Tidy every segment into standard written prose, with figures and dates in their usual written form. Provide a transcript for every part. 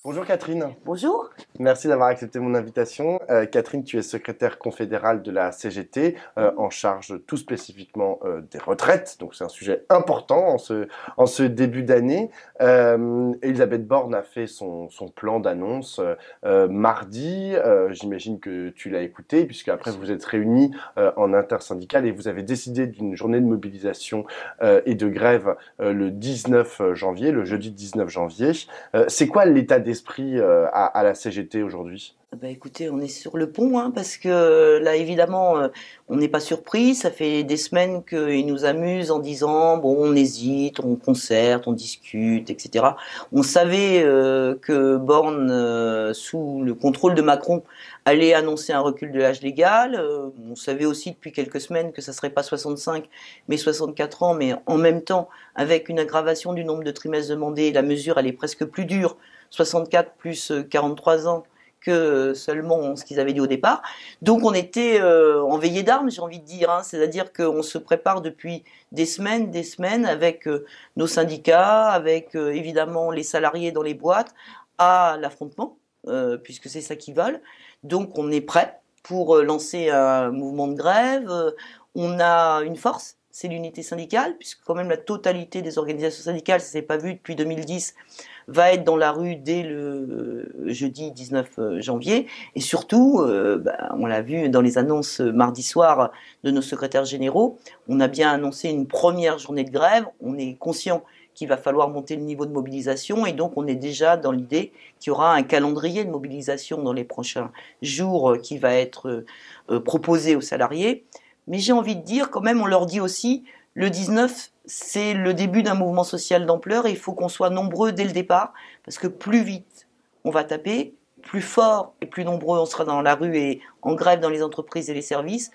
Bonjour Catherine, Bonjour. merci d'avoir accepté mon invitation. Catherine, tu es secrétaire confédérale de la CGT, en charge tout spécifiquement des retraites, donc c'est un sujet important en ce début d'année. Elisabeth Borne a fait son plan d'annonce mardi. J'imagine que tu l'as écouté, puisque Bien après vous sûr. vous êtes réunis en intersyndical et vous avez décidé d'une journée de mobilisation et de grève le 19 janvier, le jeudi 19 janvier. C'est quoi l'état d'esprit à la CGT aujourd'hui? Bah, écoutez, on est sur le pont, hein, parce que là, évidemment, on n'est pas surpris. Ça fait des semaines qu'ils nous amusent en disant, bon, on hésite, on concerte, on discute, etc. On savait que Borne, sous le contrôle de Macron, allait annoncer un recul de l'âge légal. On savait aussi depuis quelques semaines que ça serait pas 65, mais 64 ans. Mais en même temps, avec une aggravation du nombre de trimestres demandés, la mesure, elle est presque plus dure. 64 plus 43 ans que seulement ce qu'ils avaient dit au départ. Donc on était en veillée d'armes, j'ai envie de dire, hein. C'est-à-dire qu'on se prépare depuis des semaines avec nos syndicats, avec évidemment les salariés dans les boîtes, à l'affrontement, puisque c'est ça qu'ils veulent. Donc on est prêt pour lancer un mouvement de grève. On a une force, c'est l'unité syndicale, puisque quand même la totalité des organisations syndicales, ça s'est pas vu depuis 2010, va être dans la rue dès le jeudi 19 janvier. Et surtout, on l'a vu dans les annonces mardi soir de nos secrétaires généraux, on a bien annoncé une première journée de grève. On est conscient qu'il va falloir monter le niveau de mobilisation et donc on est déjà dans l'idée qu'il y aura un calendrier de mobilisation dans les prochains jours qui va être proposé aux salariés. Mais j'ai envie de dire quand même, on leur dit aussi, le 19, c'est le début d'un mouvement social d'ampleur et il faut qu'on soit nombreux dès le départ, parce que plus vite on va taper, plus fort et plus nombreux on sera dans la rue et en grève dans les entreprises et les services,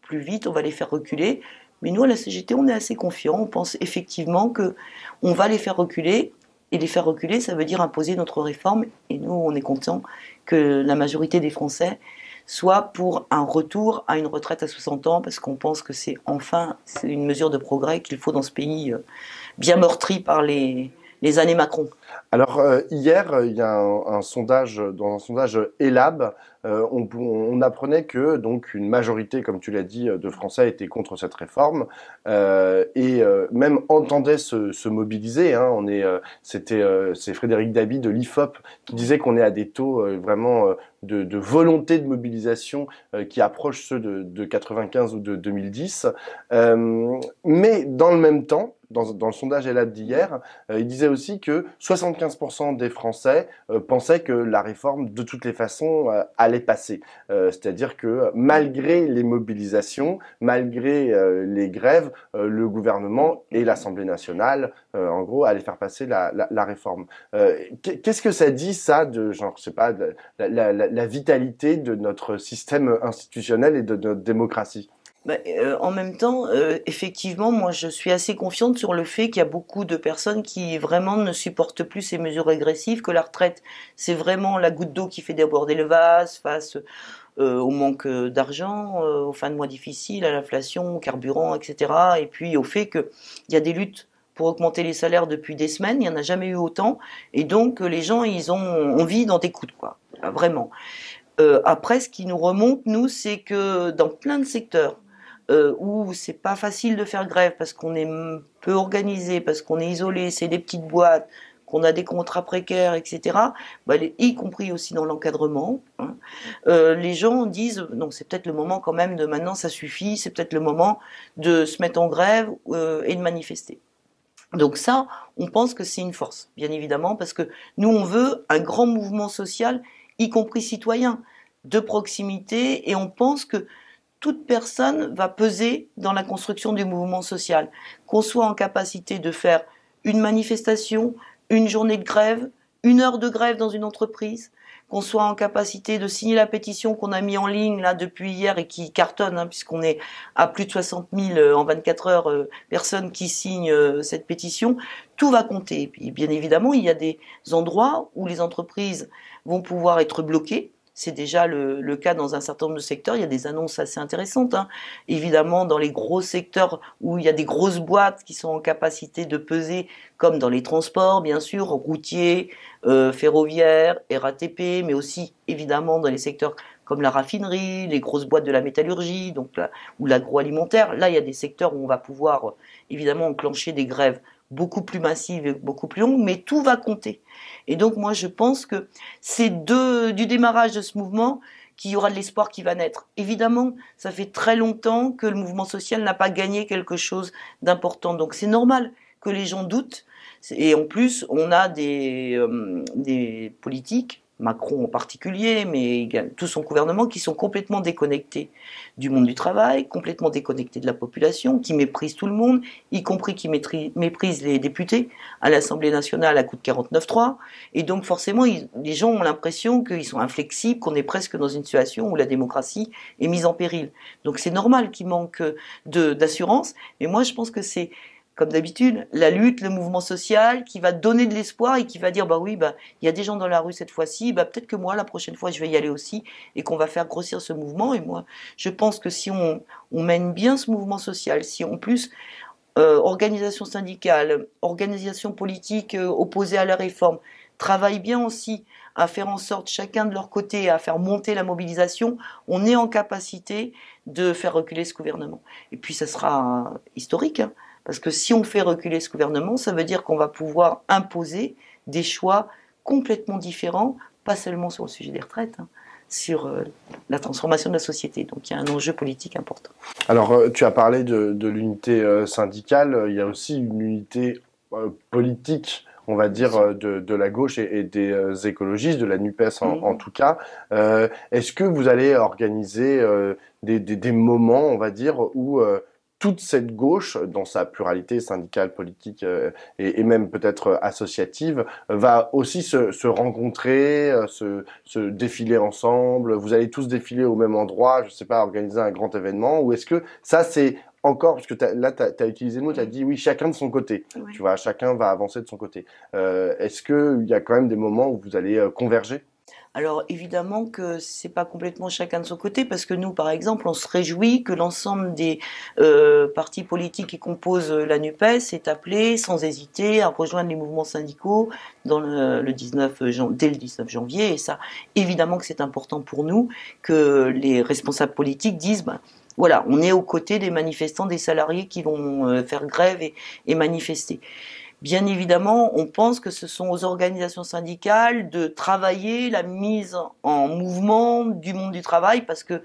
plus vite on va les faire reculer. Mais nous, à la CGT, on est assez confiants. On pense effectivement que on va les faire reculer. Et les faire reculer, ça veut dire imposer notre réforme. Et nous, on est content que la majorité des Français soit pour un retour à une retraite à 60 ans, parce qu'on pense que c'est une mesure de progrès qu'il faut dans ce pays bien meurtri par les années Macron. Alors hier, il y a un sondage, dans un sondage Elab, on apprenait que donc une majorité, comme tu l'as dit, de Français étaient contre cette réforme et même entendaient se mobiliser. Hein. C'est Frédéric Dabi de l'IFOP qui disait qu'on est à des taux vraiment de volonté de mobilisation qui approchent ceux de 95 ou de 2010. Mais dans le même temps, dans le sondage Elab d'hier, il disait aussi que 75% des Français pensaient que la réforme, de toutes les façons, allait passer. C'est-à-dire que malgré les mobilisations, malgré les grèves, le gouvernement et l'Assemblée nationale, en gros, allaient faire passer la réforme. Qu'est-ce que ça dit, ça, de, genre, je sais pas, de la vitalité de notre système institutionnel et de notre démocratie? En même temps, effectivement, moi je suis assez confiante sur le fait qu'il y a beaucoup de personnes qui vraiment ne supportent plus ces mesures régressives, que la retraite c'est vraiment la goutte d'eau qui fait déborder le vase face au manque d'argent, aux fins de mois difficiles, à l'inflation, au carburant, etc. Et puis au fait qu'il y a des luttes pour augmenter les salaires depuis des semaines, il n'y en a jamais eu autant, et donc les gens ils ont envie d'en découdre, quoi, vraiment. Après, ce qui nous remonte, nous, c'est que dans plein de secteurs où c'est pas facile de faire grève parce qu'on est peu organisé, parce qu'on est isolé, c'est des petites boîtes, qu'on a des contrats précaires, etc., y compris aussi dans l'encadrement, hein, les gens disent non, c'est peut-être le moment quand même de maintenant, ça suffit, c'est peut-être le moment de se mettre en grève et de manifester. Donc ça, on pense que c'est une force, bien évidemment, parce que nous, on veut un grand mouvement social, y compris citoyen, de proximité, et on pense que toute personne va peser dans la construction du mouvement social. Qu'on soit en capacité de faire une manifestation, une journée de grève, une heure de grève dans une entreprise, qu'on soit en capacité de signer la pétition qu'on a mis en ligne là depuis hier et qui cartonne, hein, puisqu'on est à plus de 60 000 en 24 heures personnes qui signent cette pétition, tout va compter. Et puis, bien évidemment, il y a des endroits où les entreprises vont pouvoir être bloquées, c'est déjà le cas dans un certain nombre de secteurs. Il y a des annonces assez intéressantes, hein. Évidemment, dans les gros secteurs où il y a des grosses boîtes qui sont en capacité de peser, comme dans les transports, bien sûr, routiers, ferroviaires, RATP, mais aussi évidemment dans les secteurs comme la raffinerie, les grosses boîtes de la métallurgie, donc là, ou l'agroalimentaire. Là, il y a des secteurs où on va pouvoir évidemment enclencher des grèves beaucoup plus massives et beaucoup plus longues, mais tout va compter. Et donc moi, je pense que c'est du démarrage de ce mouvement qu'il y aura de l'espoir qui va naître. Évidemment, ça fait très longtemps que le mouvement social n'a pas gagné quelque chose d'important, donc c'est normal que les gens doutent. Et en plus, on a des politiques, Macron en particulier, mais tout son gouvernement, qui sont complètement déconnectés du monde du travail, complètement déconnectés de la population, qui méprisent tout le monde, y compris qui méprisent les députés à l'Assemblée nationale à coup de 49-3. Et donc forcément, les gens ont l'impression qu'ils sont inflexibles, qu'on est presque dans une situation où la démocratie est mise en péril. Donc c'est normal qu'il manque d'assurance. Mais moi, je pense que c'est comme d'habitude, la lutte, le mouvement social qui va donner de l'espoir et qui va dire bah oui, bah il y a des gens dans la rue cette fois-ci, bah peut-être que moi la prochaine fois je vais y aller aussi et qu'on va faire grossir ce mouvement. Et moi, je pense que si on mène bien ce mouvement social, si en plus organisation syndicale, organisation politique opposée à la réforme travaillent bien aussi à faire en sorte chacun de leur côté à faire monter la mobilisation, on est en capacité de faire reculer ce gouvernement. Et puis ça sera historique, hein. Parce que si on fait reculer ce gouvernement, ça veut dire qu'on va pouvoir imposer des choix complètement différents, pas seulement sur le sujet des retraites, hein, sur la transformation de la société. Donc il y a un enjeu politique important. Alors, tu as parlé de l'unité syndicale, il y a aussi une unité politique, on va dire, de la gauche et des écologistes, de la NUPES en Mmh. tout cas. Est-ce que vous allez organiser des moments, on va dire, où toute cette gauche, dans sa pluralité syndicale, politique et même peut-être associative, va aussi se rencontrer, se défiler ensemble? Vous allez tous défiler au même endroit, je sais pas, organiser un grand événement? Ou est-ce que ça, c'est encore, parce que là, tu as utilisé le mot, tu as dit oui, chacun de son côté. Ouais. Tu vois, chacun va avancer de son côté. Est-ce qu'il y a quand même des moments où vous allez converger? Alors évidemment que c'est pas complètement chacun de son côté, parce que nous, par exemple, on se réjouit que l'ensemble des partis politiques qui composent la NUPES est appelé sans hésiter à rejoindre les mouvements syndicaux dans le 19 dès le 19 janvier. Et ça, évidemment que c'est important pour nous que les responsables politiques disent ben, voilà, on est aux côtés des manifestants, des salariés qui vont faire grève et manifester. Bien évidemment, on pense que ce sont aux organisations syndicales de travailler la mise en mouvement du monde du travail, parce que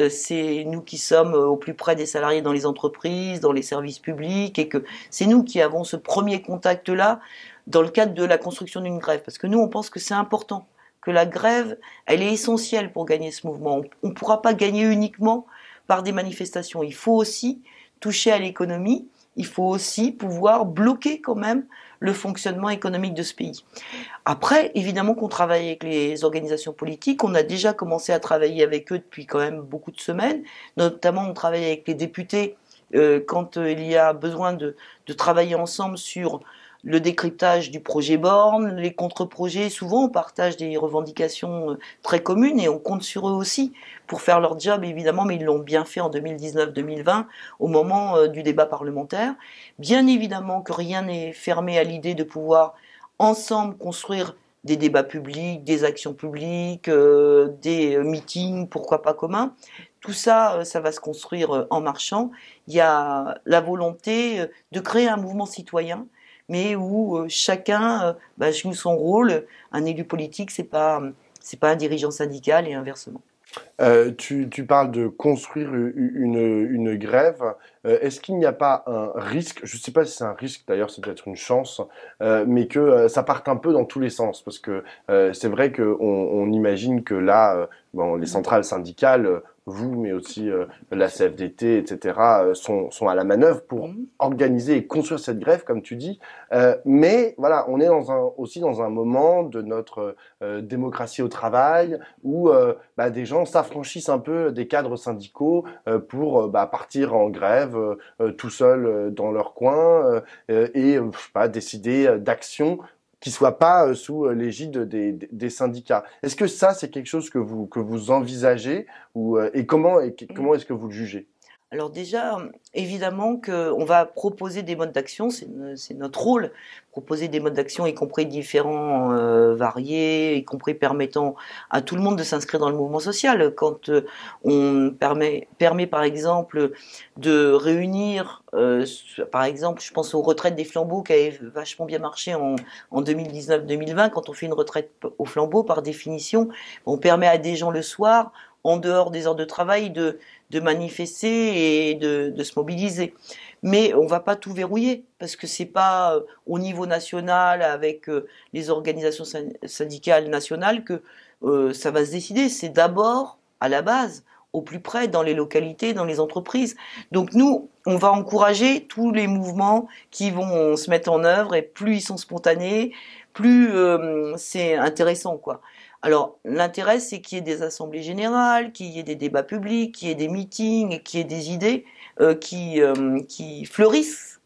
c'est nous qui sommes au plus près des salariés dans les entreprises, dans les services publics, et que c'est nous qui avons ce premier contact-là dans le cadre de la construction d'une grève. Parce que nous, on pense que c'est important, que la grève, elle est essentielle pour gagner ce mouvement. On ne pourra pas gagner uniquement par des manifestations. Il faut aussi toucher à l'économie. Il faut aussi pouvoir bloquer quand même le fonctionnement économique de ce pays. Après, évidemment qu'on travaille avec les organisations politiques, on a déjà commencé à travailler avec eux depuis quand même beaucoup de semaines, notamment on travaille avec les députés quand il y a besoin de travailler ensemble sur le décryptage du projet Borne, les contre-projets. Souvent, on partage des revendications très communes et on compte sur eux aussi pour faire leur job, évidemment, mais ils l'ont bien fait en 2019-2020, au moment du débat parlementaire. Bien évidemment que rien n'est fermé à l'idée de pouvoir ensemble construire des débats publics, des actions publiques, des meetings, pourquoi pas communs. Tout ça, ça va se construire en marchant. Il y a la volonté de créer un mouvement citoyen, mais où chacun joue son rôle. Un élu politique, c'est pas un dirigeant syndical et inversement. Tu parles de construire une grève. Est-ce qu'il n'y a pas un risque, je ne sais pas si c'est un risque, d'ailleurs c'est peut-être une chance, mais que ça parte un peu dans tous les sens, parce que c'est vrai qu'on imagine que là, bon, les centrales syndicales, vous, mais aussi la CFDT, etc., sont à la manœuvre pour Mmh. organiser et construire cette grève, comme tu dis. Mais voilà, on est aussi dans un moment de notre démocratie au travail où des gens s'affranchissent un peu des cadres syndicaux pour partir en grève tout seuls dans leur coin et je sais pas, décider d'actions qui soit pas sous l'égide des syndicats. Est-ce que ça, c'est quelque chose que vous envisagez ou, comment est-ce que vous le jugez? Alors déjà, évidemment qu'on va proposer des modes d'action, c'est notre rôle, proposer des modes d'action, y compris différents, variés, y compris permettant à tout le monde de s'inscrire dans le mouvement social. Quand on permet par exemple de réunir, par exemple, je pense aux retraites des flambeaux qui avaient vachement bien marché en 2019-2020, quand on fait une retraite au flambeau, par définition, on permet à des gens le soir, en dehors des heures de travail, de manifester et de se mobiliser. Mais on va pas tout verrouiller parce que c'est pas au niveau national avec les organisations syndicales nationales que ça va se décider. C'est d'abord à la base, au plus près, dans les localités, dans les entreprises. Donc nous, on va encourager tous les mouvements qui vont se mettre en œuvre et plus ils sont spontanés, plus c'est intéressant, quoi. Alors, l'intérêt, c'est qu'il y ait des assemblées générales, qu'il y ait des débats publics, qu'il y ait des meetings, qu'il y ait des idées qui fleurissent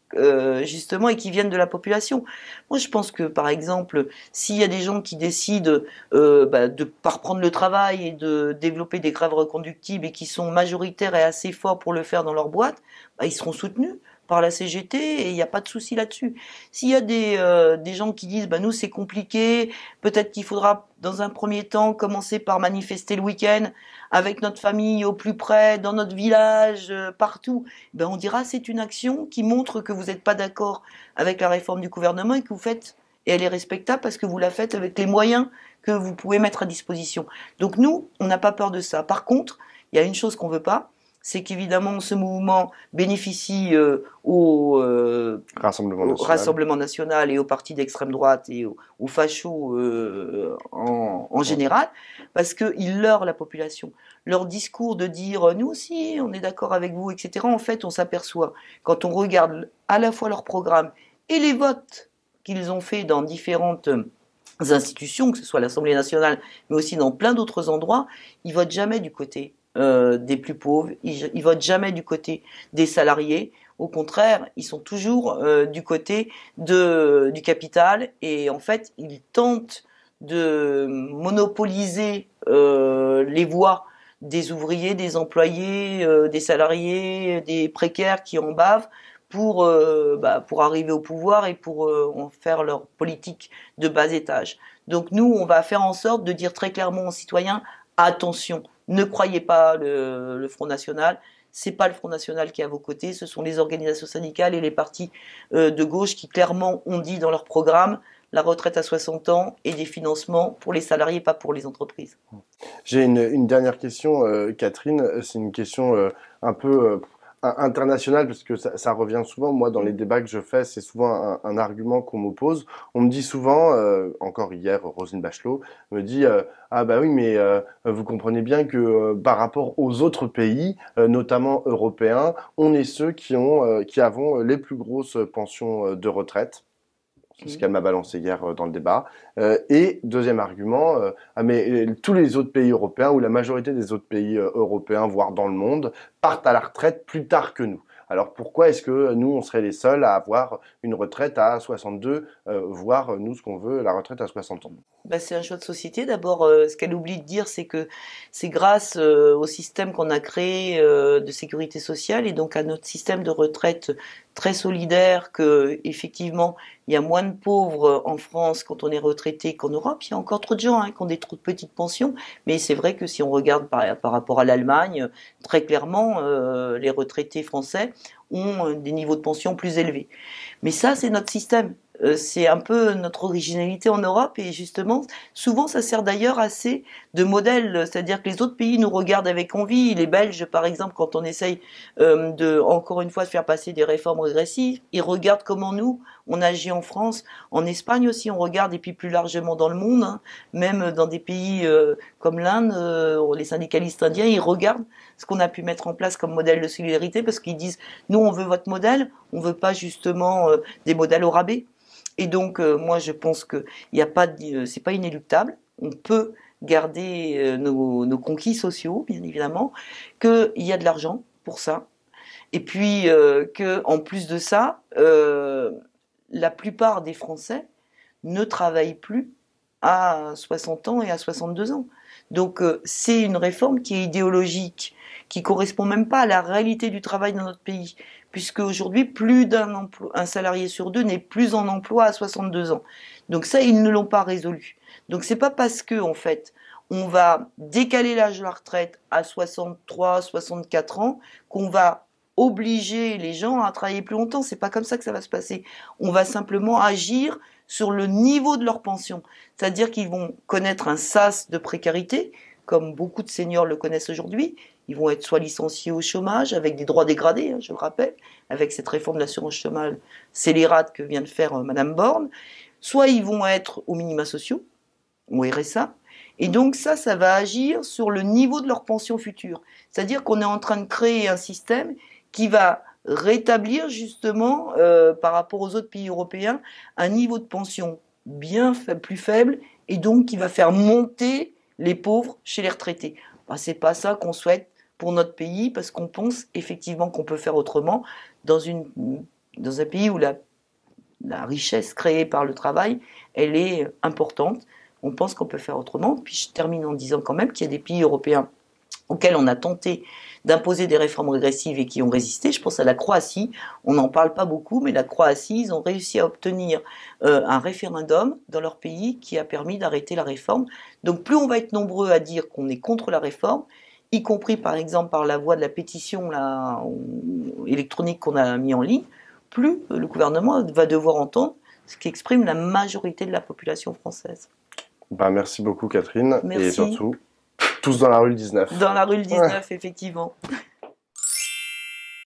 justement et qui viennent de la population. Moi, je pense que, par exemple, s'il y a des gens qui décident de pas reprendre le travail et de développer des grèves reconductibles et qui sont majoritaires et assez forts pour le faire dans leur boîte, bah, ils seront soutenus par la CGT et il n'y a pas de souci là-dessus. S'il y a des gens qui disent bah nous c'est compliqué, peut-être qu'il faudra dans un premier temps commencer par manifester le week-end avec notre famille au plus près, dans notre village, partout, ben on dira c'est une action qui montre que vous n'êtes pas d'accord avec la réforme du gouvernement et que vous faites, et elle est respectable parce que vous la faites avec les moyens que vous pouvez mettre à disposition. Donc nous, on n'a pas peur de ça. Par contre, il y a une chose qu'on veut pas, c'est qu'évidemment ce mouvement bénéficie Rassemblement au national. Rassemblement national et aux partis d'extrême droite et aux fachos en général, parce qu'ils leurrent la population. Leur discours de dire nous aussi on est d'accord avec vous, etc. En fait, on s'aperçoit quand on regarde à la fois leur programme et les votes qu'ils ont fait dans différentes institutions, que ce soit l'Assemblée nationale, mais aussi dans plein d'autres endroits, ils votent jamais du côté des plus pauvres, ils votent jamais du côté des salariés. Au contraire, ils sont toujours du côté du capital et en fait, ils tentent de monopoliser les voix des ouvriers, des employés, des salariés, des précaires qui en bavent pour arriver au pouvoir et pour en faire leur politique de bas étage. Donc nous, on va faire en sorte de dire très clairement aux citoyens, attention, ne croyez pas le Front National, c'est pas le Front National qui est à vos côtés, ce sont les organisations syndicales et les partis de gauche qui clairement ont dit dans leur programme la retraite à 60 ans et des financements pour les salariés, pas pour les entreprises. J'ai une dernière question, Catherine. C'est une question un peu internationale parce que ça revient souvent. Moi, dans les débats que je fais, c'est souvent un argument qu'on m'oppose. On me dit souvent, encore hier, Roselyne Bachelot me dit ah bah oui, mais vous comprenez bien que par rapport aux autres pays, notamment européens, on est ceux qui avons les plus grosses pensions de retraite. C'est ce qu'elle m'a balancé hier dans le débat. Et deuxième argument, ah mais tous les autres pays européens ou la majorité des autres pays européens, voire dans le monde, partent à la retraite plus tard que nous. Alors pourquoi est-ce que nous, on serait les seuls à avoir une retraite à 62, voire nous, ce qu'on veut, la retraite à 60 ans? Bah, c'est un choix de société. D'abord, ce qu'elle oublie de dire, c'est que c'est grâce au système qu'on a créé de sécurité sociale et donc à notre système de retraite très solidaire que effectivement il y a moins de pauvres en France quand on est retraité qu'en Europe. Il y a encore trop de gens qui ont des trop petites pensions, mais c'est vrai que si on regarde par rapport à l'Allemagne, très clairement, les retraités français ont des niveaux de pension plus élevés. Mais ça, c'est notre système. C'est un peu notre originalité en Europe et justement, souvent ça sert d'ailleurs assez de modèle, c'est-à-dire que les autres pays nous regardent avec envie. Les Belges, par exemple, quand on essaye encore une fois, de faire passer des réformes régressives, ils regardent comment nous, on agit en France, en Espagne aussi, on regarde et puis plus largement dans le monde, même dans des pays comme l'Inde, les syndicalistes indiens, ils regardent ce qu'on a pu mettre en place comme modèle de solidarité parce qu'ils disent, nous on veut votre modèle, on veut pas justement des modèles au rabais. Et donc, moi, je pense que y a pas, c'est pas inéluctable. On peut garder nos conquis sociaux, bien évidemment, qu'il y a de l'argent pour ça, et puis que, en plus de ça, la plupart des Français ne travaillent plus à 60 ans et à 62 ans. Donc c'est une réforme qui est idéologique, qui correspond même pas à la réalité du travail dans notre pays, puisque aujourd'hui plus un salarié sur deux n'est plus en emploi à 62 ans. Donc ça, ils ne l'ont pas résolu. Donc c'est pas parce que en fait on va décaler l'âge de la retraite à 63, 64 ans qu'on va obliger les gens à travailler plus longtemps. C'est pas comme ça que ça va se passer. On va simplement agir sur le niveau de leur pension. C'est-à-dire qu'ils vont connaître un sas de précarité, comme beaucoup de seniors le connaissent aujourd'hui. Ils vont être soit licenciés au chômage, avec des droits dégradés, je le rappelle, avec cette réforme de l'assurance chômage scélérate que vient de faire Madame Borne, soit ils vont être aux minima sociaux, au RSA, et donc ça va agir sur le niveau de leur pension future. C'est-à-dire qu'on est en train de créer un système qui va rétablir justement, par rapport aux autres pays européens, un niveau de pension bien plus faible, et donc qui va faire monter les pauvres chez les retraités. Ben, c'est pas ça qu'on souhaite pour notre pays, parce qu'on pense effectivement qu'on peut faire autrement dans un pays où la richesse créée par le travail, elle est importante. On pense qu'on peut faire autrement. Puis je termine en disant quand même qu'il y a des pays européens auxquels on a tenté d'imposer des réformes régressives et qui ont résisté. Je pense à la Croatie. On n'en parle pas beaucoup, mais la Croatie, ils ont réussi à obtenir un référendum dans leur pays qui a permis d'arrêter la réforme. Donc plus on va être nombreux à dire qu'on est contre la réforme, y compris par exemple par la voie de la pétition là, électronique qu'on a mis en ligne, plus le gouvernement va devoir entendre ce qu'exprime la majorité de la population française. Ben, merci beaucoup, Catherine. Et Merci. surtout, tous dans la rue le 19. Dans la rue le Ouais. 19, effectivement.